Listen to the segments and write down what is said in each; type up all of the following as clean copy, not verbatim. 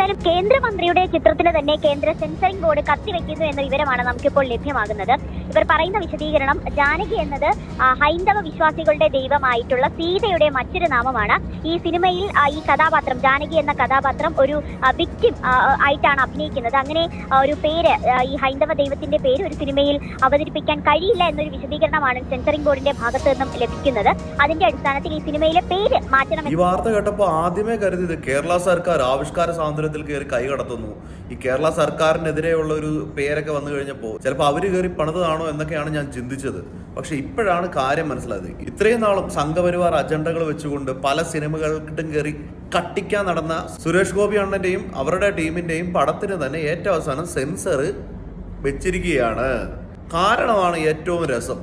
എന്തായാലും കേന്ദ്രമന്ത്രിയുടെ ചിത്രത്തിന് തന്നെ കേന്ദ്ര സെൻസറിംഗ് ബോർഡ് കത്തിവെക്കുന്നു എന്ന വിവരമാണ് നമുക്കിപ്പോൾ ലഭ്യമാകുന്നത്. ഇവർ പറയുന്ന വിശദീകരണം, ജാനകി എന്നത് ഹൈന്ദവ വിശ്വാസികളുടെ ദൈവമായിട്ടുള്ള സീതയുടെ മറ്റൊരു നാമമാണ്. ഈ സിനിമയിൽ ഈ കഥാപാത്രം, ജാനകി എന്ന കഥാപാത്രം ഒരു വിക്ടിം ആയിട്ടാണ് അഭിനയിക്കുന്നത്. അങ്ങനെ ഒരു പേര്, ഈ ഹൈന്ദവ ദൈവത്തിന്റെ പേര് ഒരു സിനിമയിൽ അവതരിപ്പിക്കാൻ കഴിയില്ല എന്നൊരു വിശദീകരണമാണ് സെൻസറിംഗ് ബോർഡിന്റെ ഭാഗത്തു നിന്നും ലഭിക്കുന്നത്. അതിന്റെ അടിസ്ഥാനത്തിൽ ഈ സിനിമയിലെ പേര് മാറ്റണം. ഈ വാർത്ത കേട്ടപ്പോൾ ആദ്യമേ കരുതിയത് കേരള സർക്കാർ ആവിഷ്കാര സ്വാതന്ത്ര്യത്തിൽ കയറി കൈ കടത്തുന്നു, ഈ കേരള സർക്കാരിനെതിരെയുള്ള ഒരു പേരൊക്കെ വന്നു കഴിഞ്ഞപ്പോൾ ചിലപ്പോൾ അവര് കയറി പണിതാണോ എന്നൊക്കെയാണ് ഞാൻ ചിന്തിച്ചത്. പക്ഷെ ഇപ്പോഴാണ് കാര്യം മനസ്സിലായത്. ഇത്രയും നാളും സംഘപരിവാർ അജണ്ടകൾ വെച്ചുകൊണ്ട് പല സിനിമകൾക്കിട്ടും കയറി കട്ടിക്കാൻ നടന്ന സുരേഷ് ഗോപി അണ്ണന്റെയും അവരുടെ ടീമിന്റെയും പടത്തിന് തന്നെ ഏറ്റവും അവസാനം സെൻസർ വെച്ചിരിക്കുകയാണ്. കാരണമാണ് ഏറ്റവും രസം.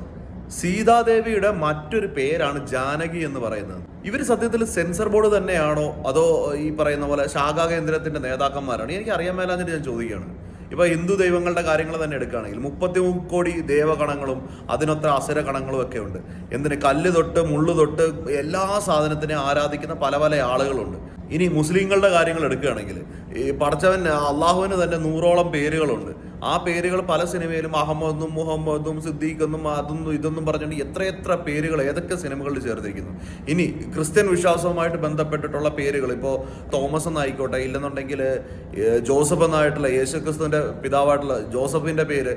സീതാദേവിയുടെ മറ്റൊരു പേരാണ് ജാനകി എന്ന് പറയുന്നത്. ഇവർ സത്യത്തിൽ സെൻസർ ബോർഡ് തന്നെയാണോ അതോ ഈ പറയുന്ന പോലെ ശാഖാ കേന്ദ്രത്തിന്റെ നേതാക്കന്മാരാണ്? എനിക്ക് അറിയാൻ മേലാഞ്ഞിട്ട് ഞാൻ ചോദിക്കുകയാണ്. ഇപ്പൊ ഹിന്ദു ദൈവങ്ങളുടെ കാര്യങ്ങൾ തന്നെ എടുക്കുകയാണെങ്കിൽ 33 കോടി ദേവഗണങ്ങളും അതിനൊത്ത അസുരഗണങ്ങളും ഒക്കെ ഉണ്ട്. എന്തിന് കല്ല് തൊട്ട് മുള്ളു തൊട്ട് എല്ലാ സാധനത്തിനെയും ആരാധിക്കുന്ന പല പല ആളുകളുണ്ട്. ഇനി മുസ്ലിങ്ങളുടെ കാര്യങ്ങൾ എടുക്കുകയാണെങ്കിൽ ഈ പടച്ചവൻ അള്ളാഹുവിന് തന്നെ 100ഓളം പേരുകളുണ്ട്. ആ പേരുകൾ പല സിനിമയിലും അഹമ്മദും മുഹമ്മദും സിദ്ദീഖെന്നും അതൊന്നും ഇതൊന്നും പറഞ്ഞുകൊണ്ട് എത്രയെത്ര പേരുകൾ ഏതൊക്കെ സിനിമകളിൽ ചേർത്തിരിക്കുന്നു. ഇനി ക്രിസ്ത്യൻ വിശ്വാസവുമായിട്ട് ബന്ധപ്പെട്ടിട്ടുള്ള പേരുകൾ, ഇപ്പോൾ തോമസ് എന്നായിക്കോട്ടെ, ഇല്ലെന്നുണ്ടെങ്കിൽ ജോസഫ് എന്നായിട്ടുള്ള യേശുക്രിസ്തുവിന്റെ പിതാവായിട്ടുള്ള ജോസഫിന്റെ പേര്,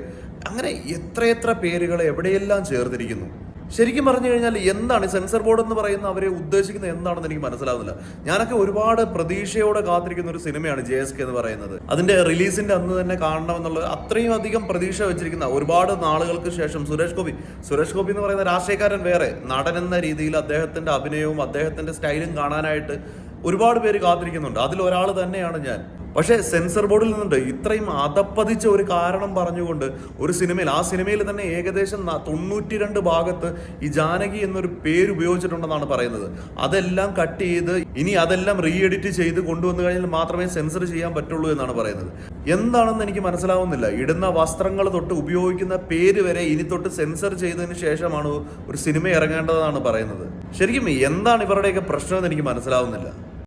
അങ്ങനെ എത്രയെത്ര പേരുകൾ എവിടെയെല്ലാം ചേർത്തിരിക്കുന്നു. ശരിക്കും പറഞ്ഞു കഴിഞ്ഞാൽ എന്താണ് സെൻസർ ബോർഡ് എന്ന് പറയുന്ന അവരെ ഉദ്ദേശിക്കുന്നത് എന്താണെന്ന് എനിക്ക് മനസ്സിലാവുന്നില്ല. ഞാനൊക്കെ ഒരുപാട് പ്രതീക്ഷയോടെ കാത്തിരിക്കുന്ന ഒരു സിനിമയാണ് JSK എന്ന് പറയുന്നത്. അതിന്റെ റിലീസിന്റെ അന്ന് തന്നെ കാണണമെന്നുള്ളത് അത്രയും അധികം പ്രതീക്ഷ വെച്ചിരിക്കുന്ന, ഒരുപാട് നാളുകൾക്ക് ശേഷം സുരേഷ് ഗോപി എന്ന് പറയുന്ന രാഷ്ട്രീയക്കാരൻ വേറെ, നടൻ എന്ന രീതിയിൽ അദ്ദേഹത്തിന്റെ അഭിനയവും അദ്ദേഹത്തിന്റെ സ്റ്റൈലും കാണാനായിട്ട് ഒരുപാട് പേര് കാത്തിരിക്കുന്നുണ്ട്. അതിലൊരാൾ തന്നെയാണ് ഞാൻ. പക്ഷേ സെൻസർ ബോർഡിൽ നിന്നുണ്ട് ഇത്രയും അതപ്പതിച്ച ഒരു കാരണം പറഞ്ഞുകൊണ്ട് ഒരു സിനിമയിൽ, ആ സിനിമയിൽ തന്നെ ഏകദേശം 92 ഭാഗത്ത് ഈ ജാനകി എന്നൊരു പേര് ഉപയോഗിച്ചിട്ടുണ്ടെന്നാണ് പറയുന്നത്. അതെല്ലാം കട്ട് ചെയ്ത് ഇനി അതെല്ലാം റീ എഡിറ്റ് ചെയ്ത് കൊണ്ടുവന്നു കഴിഞ്ഞാൽ മാത്രമേ സെൻസർ ചെയ്യാൻ പറ്റുള്ളൂ എന്നാണ് പറയുന്നത്. എന്താണെന്ന് എനിക്ക് മനസ്സിലാവുന്നില്ല. ഇടുന്ന വസ്ത്രങ്ങൾ തൊട്ട് ഉപയോഗിക്കുന്ന പേര് വരെ ഇനി തൊട്ട് സെൻസർ ചെയ്തതിന് ശേഷമാണ് ഒരു സിനിമ ഇറങ്ങേണ്ടതെന്നാണ് പറയുന്നത്. ശരിക്കും എന്താണ് ഇവരുടെയൊക്കെ പ്രശ്നം എന്ന് എനിക്ക് മനസ്സിലാവുന്നില്ല.